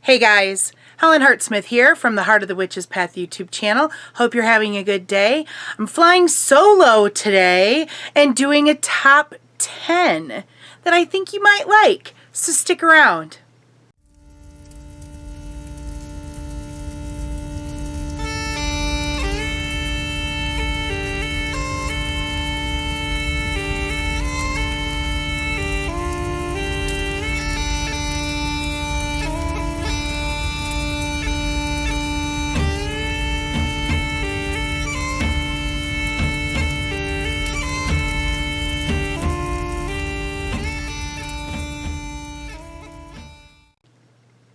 Hey guys, Helen Hartsmith here from the Heart of the Witch's Path YouTube channel. Hope you're having a good day. I'm flying solo today and doing a top 10 that I think you might like, so stick around.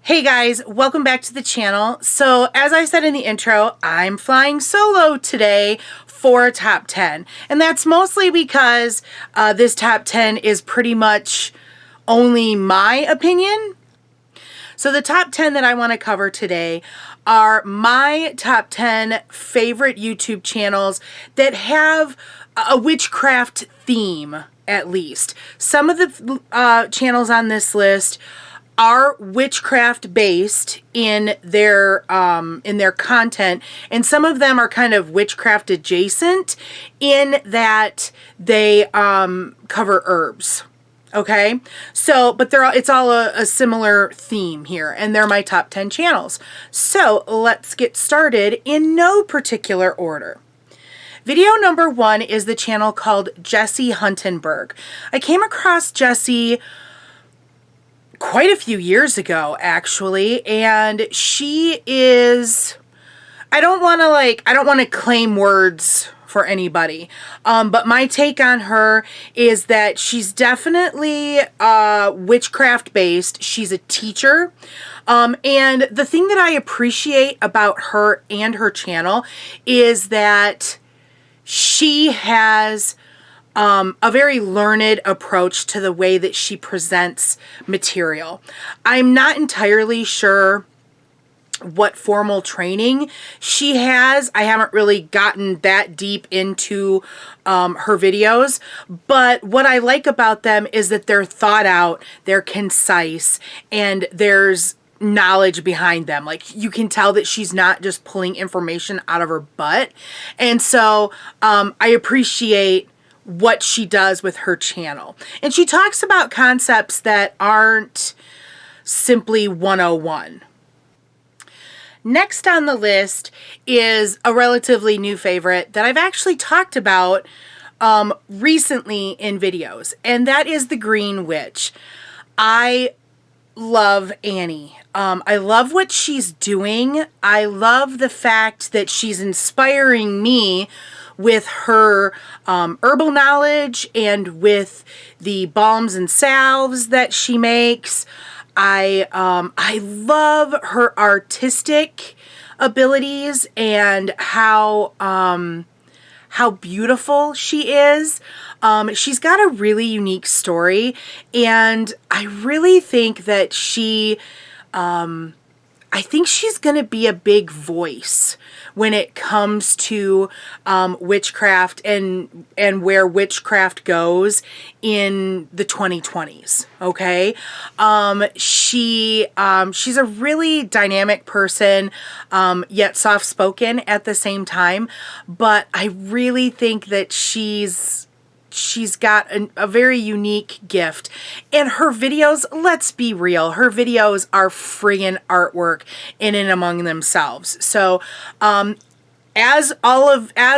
Hey guys, welcome back to the channel. So as I said in the intro, I'm flying solo today for a top 10. And that's mostly because this top 10 is pretty much only my opinion. So the top 10 that I want to cover today are my top 10 favorite YouTube channels that have a witchcraft theme, at least. Some of the channels on this list are witchcraft based in their content, and some of them are kind of witchcraft adjacent in that they cover herbs. Okay, so but it's all a similar theme here, and they're my top 10 channels. So let's get started in no particular order. Video number 1 is the channel called Jessi Huntenburg. I came across Jessi quite a few years ago, actually, and she is, I don't want to claim words for anybody, but my take on her is that she's definitely witchcraft based. She's a teacher, and the thing that I appreciate about her and her channel is that she has a very learned approach to the way that she presents material. I'm not entirely sure what formal training she has. I haven't really gotten that deep into her videos, but what I like about them is that they're thought out, they're concise, and there's knowledge behind them. Like, you can tell that she's not just pulling information out of her butt. And so I appreciate what she does with her channel. And she talks about concepts that aren't simply 101. Next on the list is a relatively new favorite that I've actually talked about recently in videos, and that is the Green Witch. I love Annie. I love what she's doing. I love the fact that she's inspiring me with her herbal knowledge and with the balms and salves that she makes. I love her artistic abilities and how beautiful she is. She's got a really unique story, and I really think that I think she's going to be a big voice when it comes to witchcraft and where witchcraft goes in the 2020s. Okay, she's a really dynamic person, yet soft-spoken at the same time. But I really think that she's got a very unique gift, and her videos, let's be real, her videos are friggin' artwork in and among themselves. So as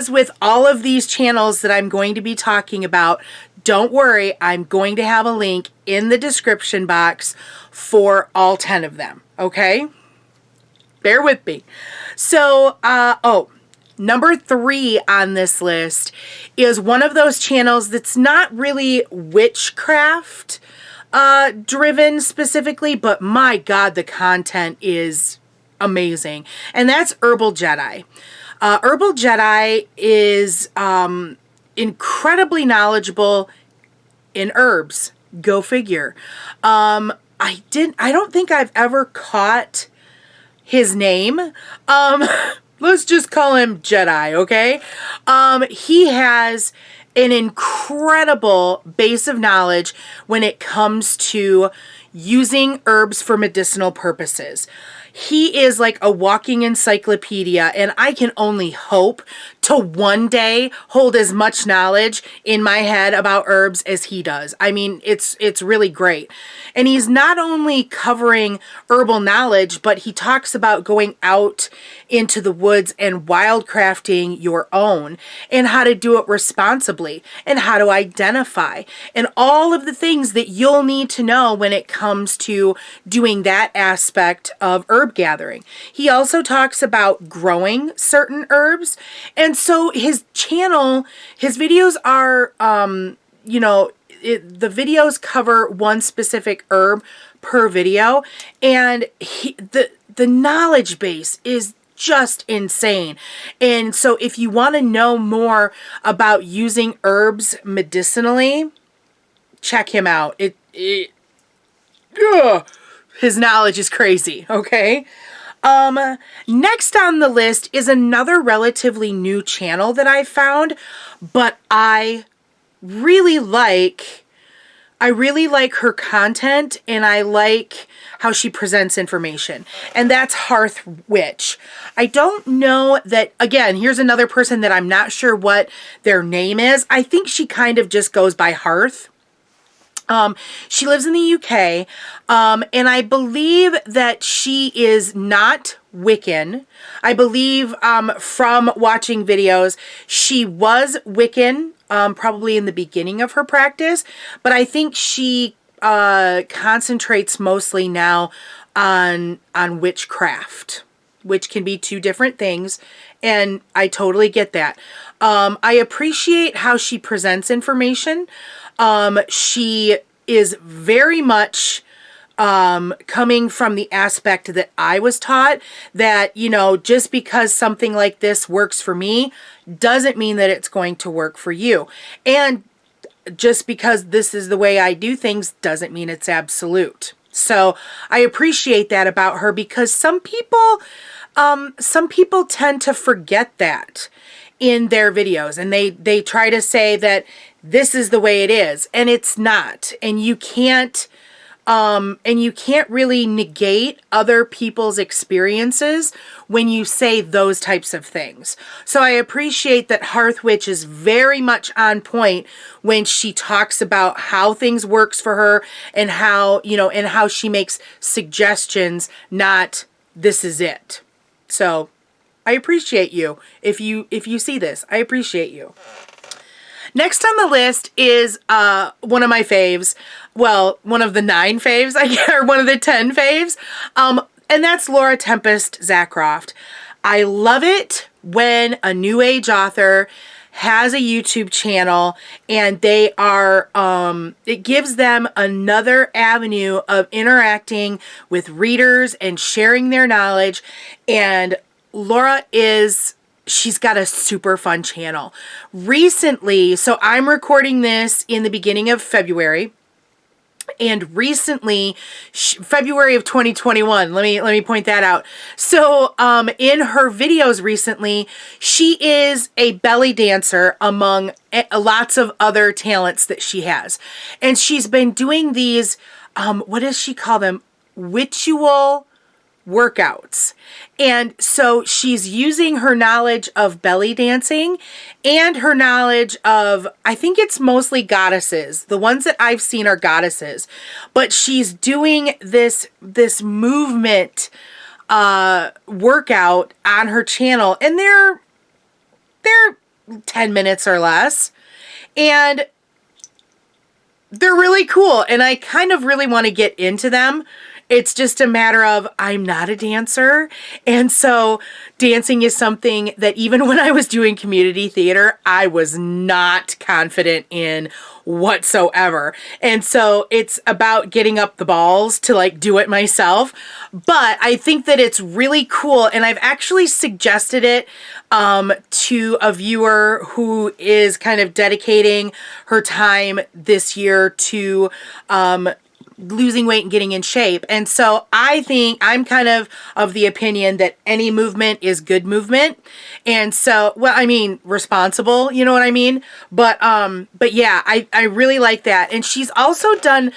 with all of these channels that I'm going to be talking about, don't worry, I'm going to have a link in the description box for all 10 of them. Okay, bear with me. So number 3 on this list is one of those channels that's not really witchcraft driven specifically, but my God, the content is amazing. And that's Herbal Jedi. Herbal Jedi is incredibly knowledgeable in herbs. Go figure. I don't think I've ever caught his name. Let's just call him Jedi, okay? He has an incredible base of knowledge when it comes to using herbs for medicinal purposes. He is like a walking encyclopedia, and I can only hope to one day hold as much knowledge in my head about herbs as he does. I mean, it's really great. And he's not only covering herbal knowledge, but he talks about going out into the woods and wildcrafting your own, and how to do it responsibly, and how to identify, and all of the things that you'll need to know when it comes to doing that aspect of herb gathering. He also talks about growing certain herbs. And so his channel, his videos are, the videos cover one specific herb per video, and the knowledge base is just insane. And so if you want to know more about using herbs medicinally, check him out. His knowledge is crazy, okay? Next on the list is another relatively new channel that I found, but I really like her content, and I like how she presents information, and that's Hearth Witch. I don't know that, again, here's another person that I'm not sure what their name is. I think she kind of just goes by Hearth. She lives in the UK, and I believe that she is not Wiccan. I believe, from watching videos, she was Wiccan, probably in the beginning of her practice, but I think she, concentrates mostly now on witchcraft, which can be two different things, and I totally get that. I appreciate how she presents information. She is very much coming from the aspect that I was taught, that, just because something like this works for me doesn't mean that it's going to work for you. And just because this is the way I do things doesn't mean it's absolute. So I appreciate that about her, because some people tend to forget that in their videos, and they try to say that this is the way it is, and it's not. And you can't really negate other people's experiences when you say those types of things. So I appreciate that Hearth Witch is very much on point when she talks about how things works for her, and how, and how she makes suggestions, not this is it. So I appreciate you. If you see this, I appreciate you. Next on the list is one of my faves. Well, one of the 9 faves, I guess, or one of the 10 faves. And that's Laura Tempest Zakroff. I love it when a new age author has a YouTube channel, and they are, it gives them another avenue of interacting with readers and sharing their knowledge. And Laura she's got a super fun channel. Recently, so I'm recording this in the beginning of February, and recently, February of 2021, let me point that out. So, in her videos recently, she is a belly dancer among lots of other talents that she has. And she's been doing these, what does she call them? Ritual workouts. And so she's using her knowledge of belly dancing and her knowledge of, I think it's mostly goddesses. The ones that I've seen are goddesses, but she's doing this movement workout on her channel, and they're 10 minutes or less, and they're really cool, and I kind of really want to get into them. It's just a matter of, I'm not a dancer. And so dancing is something that even when I was doing community theater, I was not confident in whatsoever. And so it's about getting up the balls to like do it myself. But I think that it's really cool. And I've actually suggested it to a viewer who is kind of dedicating her time this year to losing weight and getting in shape. And so I think I'm kind of the opinion that any movement is good movement. And so, well, I mean, responsible, you know what I mean? But yeah, I really like that. And she's also done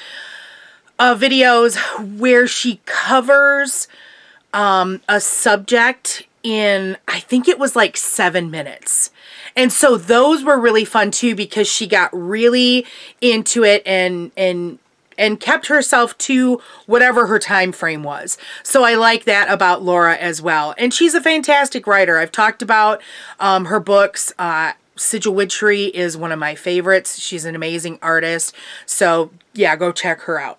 videos where she covers a subject in, I think it was like 7 minutes. And so those were really fun too, because she got really into it and kept herself to whatever her time frame was. So I like that about Laura as well. And she's a fantastic writer. I've talked about her books. Sigil Witchery is one of my favorites. She's an amazing artist. So yeah, go check her out.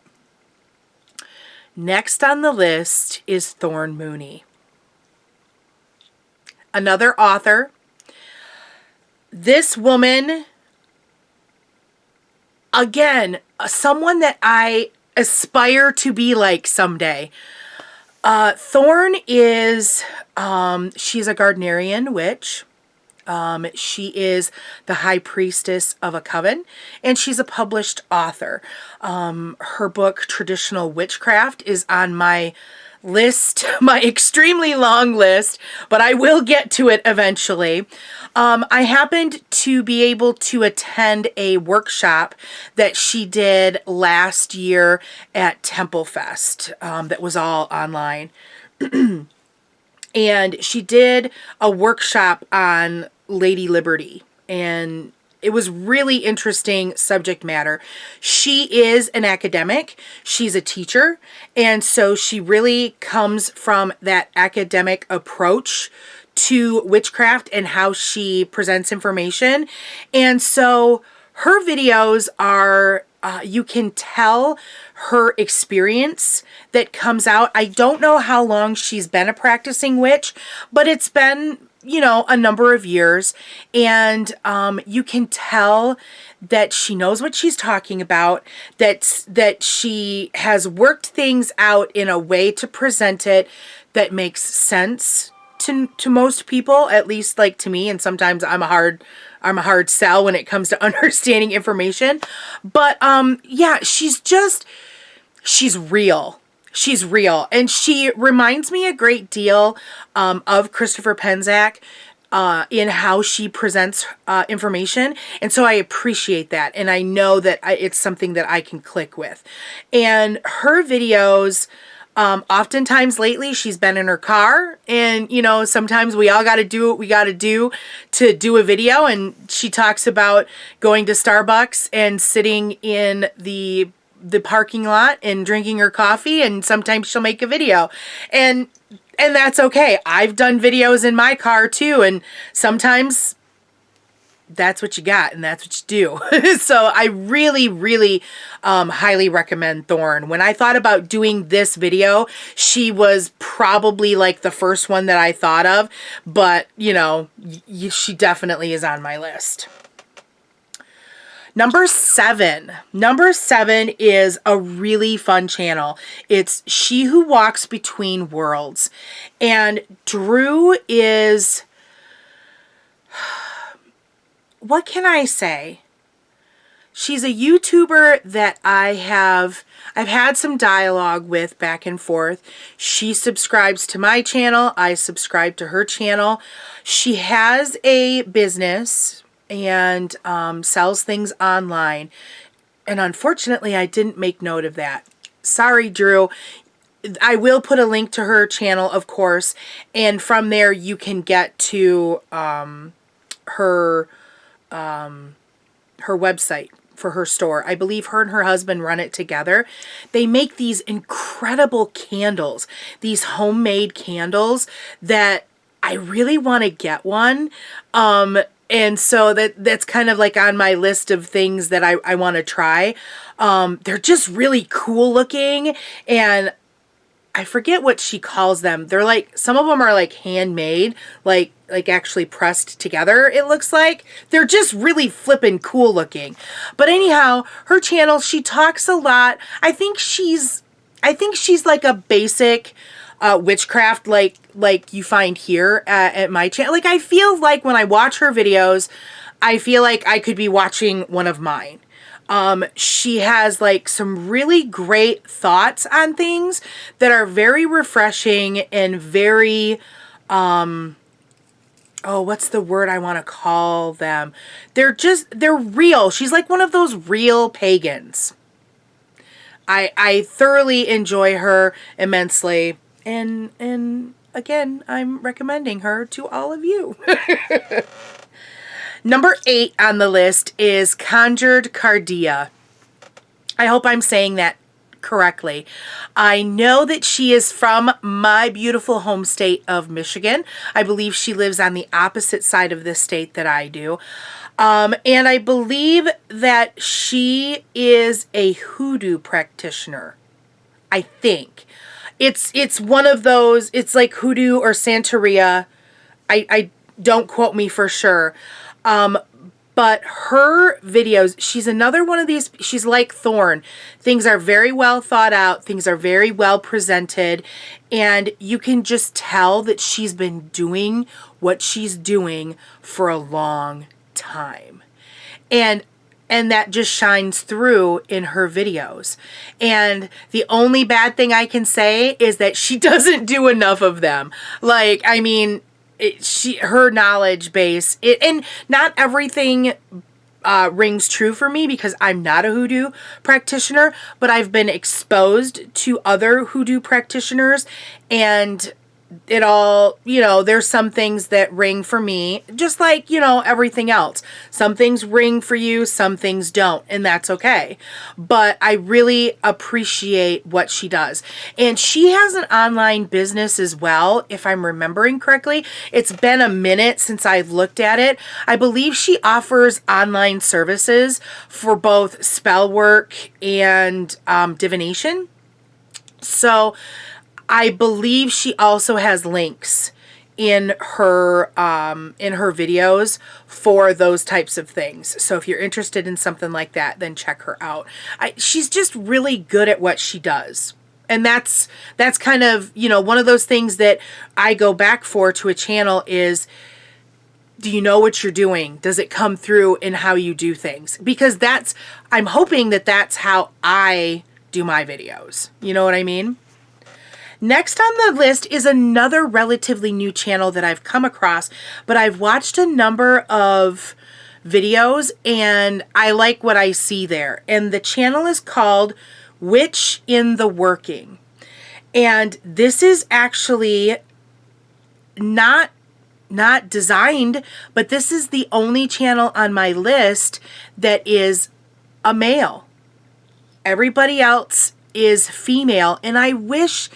Next on the list is Thorn Mooney. Another author. This woman, again, someone that I aspire to be like someday. Thorn is, she's a Gardnerian witch. She is the high priestess of a coven, and she's a published author. Her book, Traditional Witchcraft, is on my list, my extremely long list, but I will get to it eventually. I happened to be able to attend a workshop that she did last year at Tempest, that was all online. And she did a workshop on Lady Liberty, and it was really interesting subject matter. She is an academic. She's a teacher. And so she really comes from that academic approach to witchcraft and how she presents information. And so her videos are, you can tell her experience that comes out. I don't know how long she's been a practicing witch, but it's been, you know, a number of years, and you can tell that she knows what she's talking about, that she has worked things out in a way to present it that makes sense to most people, at least like to me, and sometimes I'm a hard sell when it comes to understanding information. But yeah, she's real. She's real. And she reminds me a great deal of Christopher Penczak in how she presents information. And so I appreciate that. And I know that it's something that I can click with. And her videos, oftentimes lately, she's been in her car. And, you know, sometimes we all got to do what we got to do a video. And she talks about going to Starbucks and sitting in the parking lot and drinking her coffee, and sometimes she'll make a video, and that's okay. I've done videos in my car too, and sometimes that's what you got and that's what you do. So I really highly recommend Thorn. When I thought about doing this video, she was probably like the first one that I thought of, but you know, she definitely is on my list. Number 7. Number 7 is a really fun channel. It's She Who Walks Between Worlds. And Drew is, what can I say? She's a YouTuber that I've had some dialogue with back and forth. She subscribes to my channel. I subscribe to her channel. She has a business and sells things online. And unfortunately, I didn't make note of that. Sorry, Drew. I will put a link to her channel, of course. And from there, you can get to her website for her store. I believe her and her husband run it together. They make these incredible candles, these homemade candles that I really want to get one. And so that's kind of like on my list of things that I want to try. They're just really cool looking, and I forget what she calls them. They're like, some of them are like handmade, like actually pressed together, it looks like. They're just really flippin' cool looking. But anyhow, her channel, she talks a lot. I think she's like a basic witchcraft like you find here at my channel. Like, I feel like when I watch her videos, I feel like I could be watching one of mine. She has like some really great thoughts on things that are very refreshing and very, what's the word I want to call them? They're real. She's like one of those real pagans. I thoroughly enjoy her immensely. And again, I'm recommending her to all of you. Number 8 on the list is Conjured Cardea. I hope I'm saying that correctly. I know that she is from my beautiful home state of Michigan. I believe she lives on the opposite side of the state that I do. And I believe that she is a hoodoo practitioner. I think. It's one of those, it's like hoodoo or Santeria. I don't quote me for sure. But her videos, she's another one of these, she's like Thorn. Things are very well thought out. Things are very well presented. And you can just tell that she's been doing what she's doing for a long time. And that just shines through in her videos. And the only bad thing I can say is that she doesn't do enough of them. Like, I mean, her knowledge base, and not everything rings true for me because I'm not a hoodoo practitioner, but I've been exposed to other hoodoo practitioners, and it all, you know, there's some things that ring for me, just like, you know, everything else. Some things ring for you, some things don't, and that's okay. But I really appreciate what she does. And she has an online business as well, if I'm remembering correctly. It's been a minute since I've looked at it. I believe she offers online services for both spell work and divination. So I believe she also has links in her videos for those types of things. So if you're interested in something like that, then check her out. She's just really good at what she does. And that's kind of, you know, one of those things that I go back for to a channel is, do you know what you're doing? Does it come through in how you do things? Because I'm hoping that that's how I do my videos. You know what I mean? Next on the list is another relatively new channel that I've come across, but I've watched a number of videos and I like what I see there. And the channel is called Witch in the Working. And this is actually not designed, but this is the only channel on my list that is a male. Everybody else is female, and I wish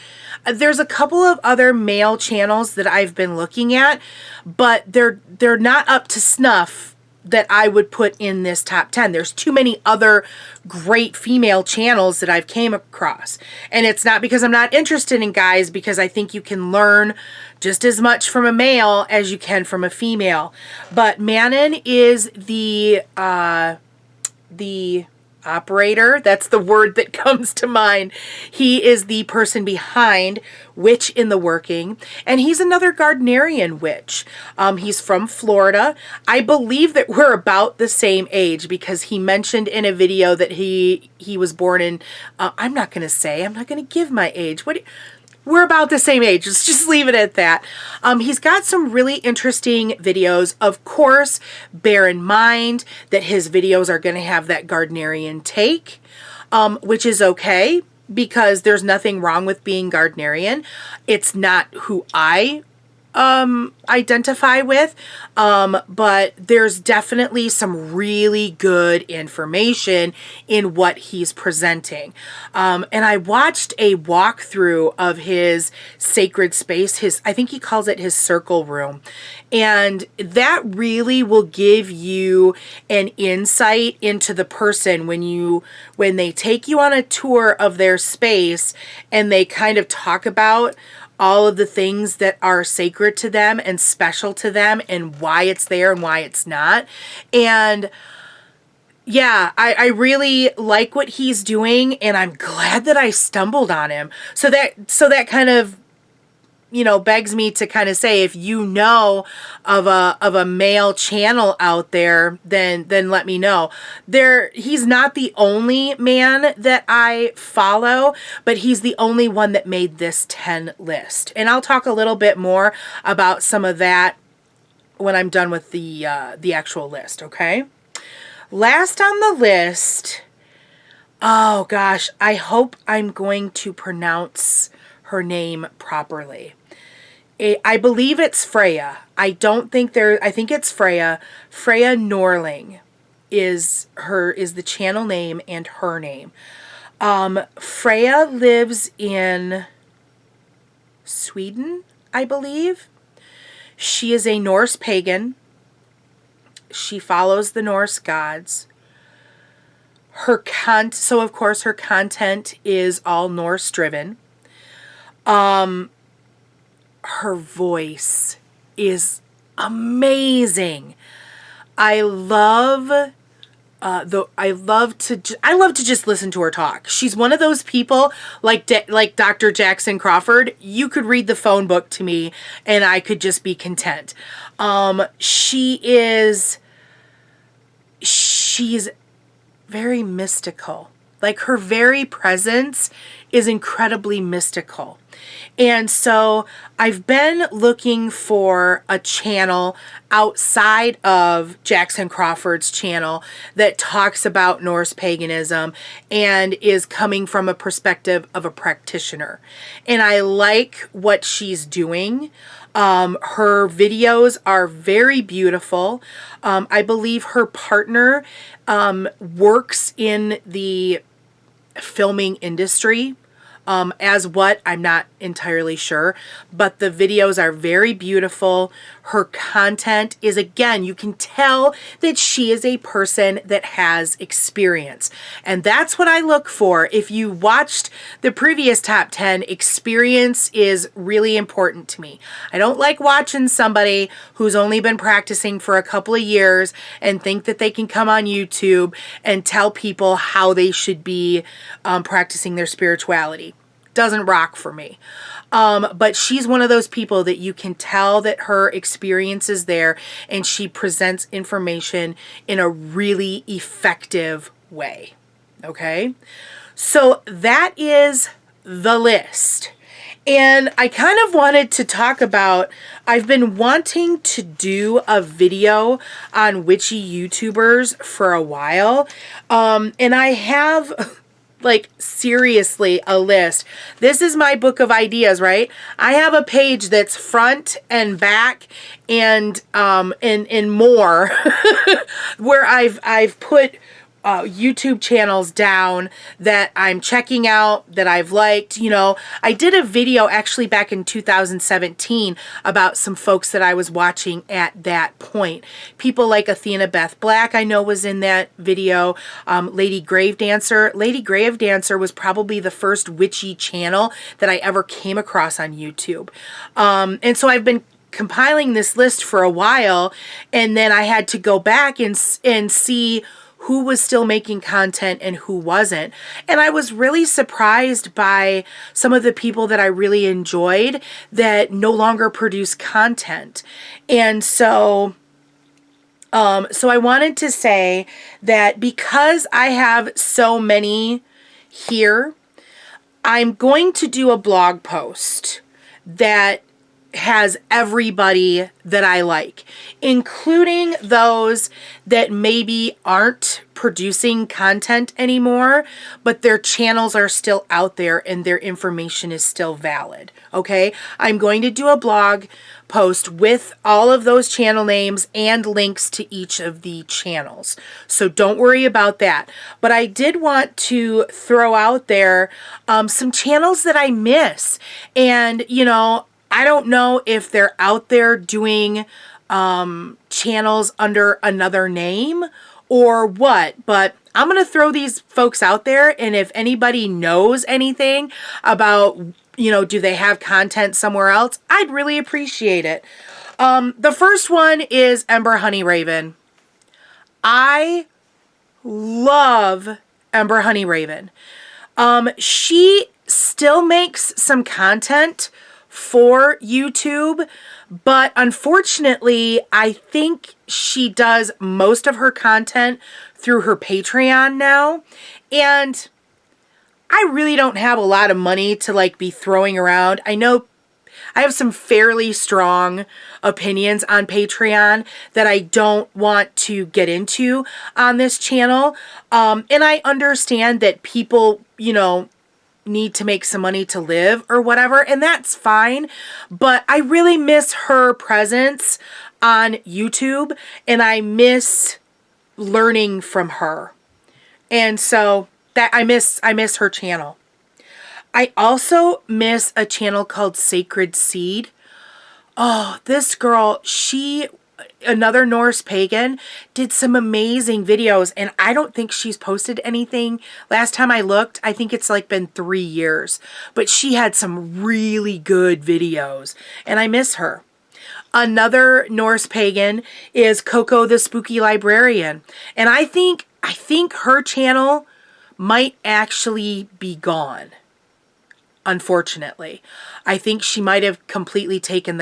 there's a couple of other male channels that I've been looking at, but they're not up to snuff that I would put in this top 10. There's too many other great female channels that I've came across. And it's not because I'm not interested in guys, because I think you can learn just as much from a male as you can from a female. But Manon is the operator. That's the word that comes to mind. He is the person behind Witch in the Working, and he's another Gardnerian witch. He's from Florida. I believe that we're about the same age because he mentioned in a video that he was born in, I'm not going to give my age. We're about the same age. Let's just leave it at that. He's got some really interesting videos. Of course, bear in mind that his videos are going to have that Gardnerian take, which is okay because there's nothing wrong with being Gardnerian. It's not who I identify with, but there's definitely some really good information in what he's presenting. And I watched a walkthrough of his sacred space, I think he calls it his circle room, and that really will give you an insight into the person when they take you on a tour of their space and they kind of talk about all of the things that are sacred to them and special to them and why it's there and why it's not. And yeah, I really like what he's doing, and I'm glad that I stumbled on him. So that kind of, you know, begs me to kind of say, if you know of a male channel out there, then let me know. He's not the only man that I follow, but he's the only one that made this 10 list. And I'll talk a little bit more about some of that when I'm done with the actual list, okay? Last on the list, Oh gosh, I hope I'm going to pronounce her name properly. I believe it's Freyia. I think it's Freyia. Freyia Norling is the channel name and her name. Freyia lives in Sweden, I believe. She is a Norse pagan. She follows the Norse gods. So of course her content is all Norse driven. Her voice is amazing. I love to just listen to her talk. She's one of those people like Dr. Jackson Crawford. You could read the phone book to me and I could just be content. She's very mystical. Like her very presence is incredibly mystical. And so I've been looking for a channel outside of Jackson Crawford's channel that talks about Norse paganism and is coming from a perspective of a practitioner. And I like what she's doing. Her videos are very beautiful. I believe her partner works in the filming industry. As what, I'm not entirely sure, but the videos are very beautiful. Her content is, again, you can tell that she is a person that has experience. And that's what I look for. If you watched the previous top 10, experience is really important to me. I don't like watching somebody who's only been practicing for a couple of years and think that they can come on YouTube and tell people how they should be practicing their spirituality. Doesn't rock for me. But she's one of those people that you can tell that her experience is there and she presents information in a really effective way. Okay? So that is the list. And I kind of wanted to talk about, I've been wanting to do a video on witchy YouTubers for a while. And I have like seriously a list. This is my book of ideas, right? I have a page that's front and back and more where I've put YouTube channels down that I'm checking out, that I've liked. You know, I did a video actually back in 2017 about some folks that I was watching at that point. People like Athena Beth Black, I know, was in that video. Lady Grave Dancer. Lady Grave Dancer was probably the first witchy channel that I ever came across on YouTube. And so I've been compiling this list for a while, and then I had to go back and see who was still making content and who wasn't. And I was really surprised by some of the people that I really enjoyed that no longer produce content. And so I wanted to say that because I have so many here, I'm going to do a blog post that has everybody that I like, including those that maybe aren't producing content anymore, but their channels are still out there and their information is still valid. Okay, I'm going to do a blog post with all of those channel names and links to each of the channels. So don't worry about that. But I did want to throw out there some channels that I miss. And, you know, I don't know if they're out there doing channels under another name or what, but I'm going to throw these folks out there. And if anybody knows anything about, you know, do they have content somewhere else, I'd really appreciate it. The first one is Ember Honey Raven. I love Ember Honey Raven. She still makes some content for YouTube, but unfortunately, I think she does most of her content through her Patreon now, and I really don't have a lot of money to like be throwing around. I know I have some fairly strong opinions on Patreon that I don't want to get into on this channel. And I understand that people, you know, need to make some money to live or whatever, and that's fine. But I really miss her presence on YouTube, and I miss learning from her. And so that I miss her channel. I also miss a channel called Sacred Seed. Oh, this girl, another Norse pagan, did some amazing videos, and I don't think she's posted anything. Last time I looked, I think it's like been 3 years, but she had some really good videos, and I miss her. Another Norse pagan is Coco the Spooky Librarian, and I think her channel might actually be gone. Unfortunately, I think she might have completely taken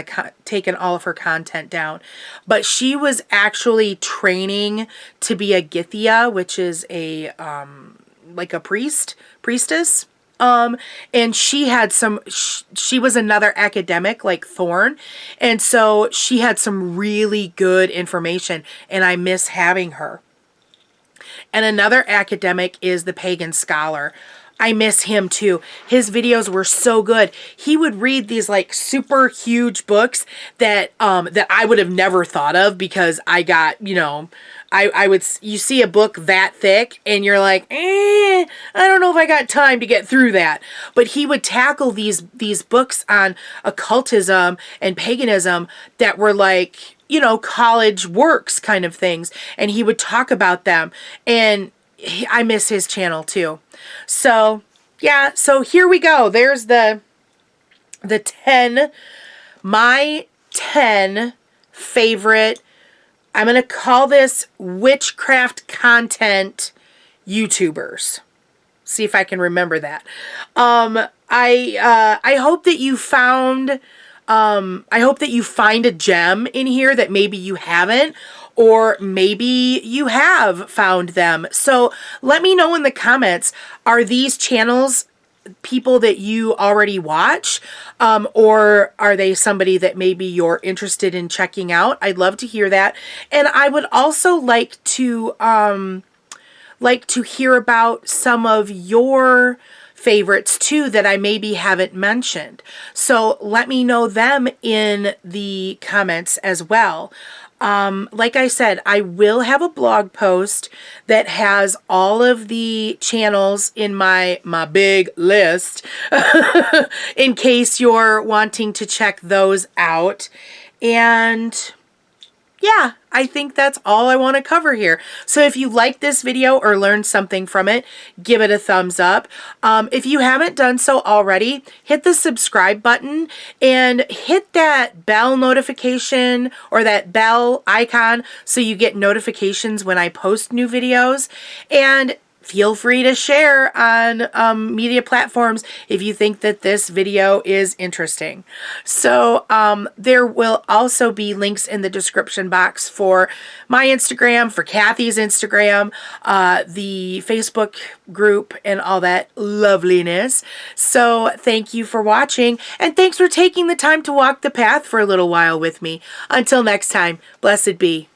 all of her content down, but she was actually training to be a Githia, which is a like a priestess. And she had she was another academic like Thorn, and so she had some really good information, and I miss having her. And another academic is the Pagan Scholar. I miss him too. His videos were so good. He would read these like super huge books that I would have never thought of, because I got, you know, you see a book that thick and you're like, I don't know if I got time to get through that. But he would tackle these books on occultism and paganism that were like, you know, college works kind of things. And he would talk about them, and I miss his channel too. So yeah, so here we go. There's the 10, my 10 favorite, I'm going to call this witchcraft content YouTubers. See if I can remember that. I hope that you found, I hope that you find a gem in here that maybe you haven't, or maybe you have found them. So let me know in the comments, are these channels people that you already watch, or are they somebody that maybe you're interested in checking out? I'd love to hear that. And I would also like to hear about some of your favorites too that I maybe haven't mentioned. So let me know them in the comments as well. Like I said, I will have a blog post that has all of the channels in my big list in case you're wanting to check those out. And yeah, I think that's all I want to cover here. So if you like this video or learned something from it, give it a thumbs up. If you haven't done so already, hit the subscribe button and hit that bell notification or that bell icon so you get notifications when I post new videos. And feel free to share on media platforms if you think that this video is interesting. So there will also be links in the description box for my Instagram, for Kathy's Instagram, the Facebook group, and all that loveliness. So thank you for watching, and thanks for taking the time to walk the path for a little while with me. Until next time, blessed be.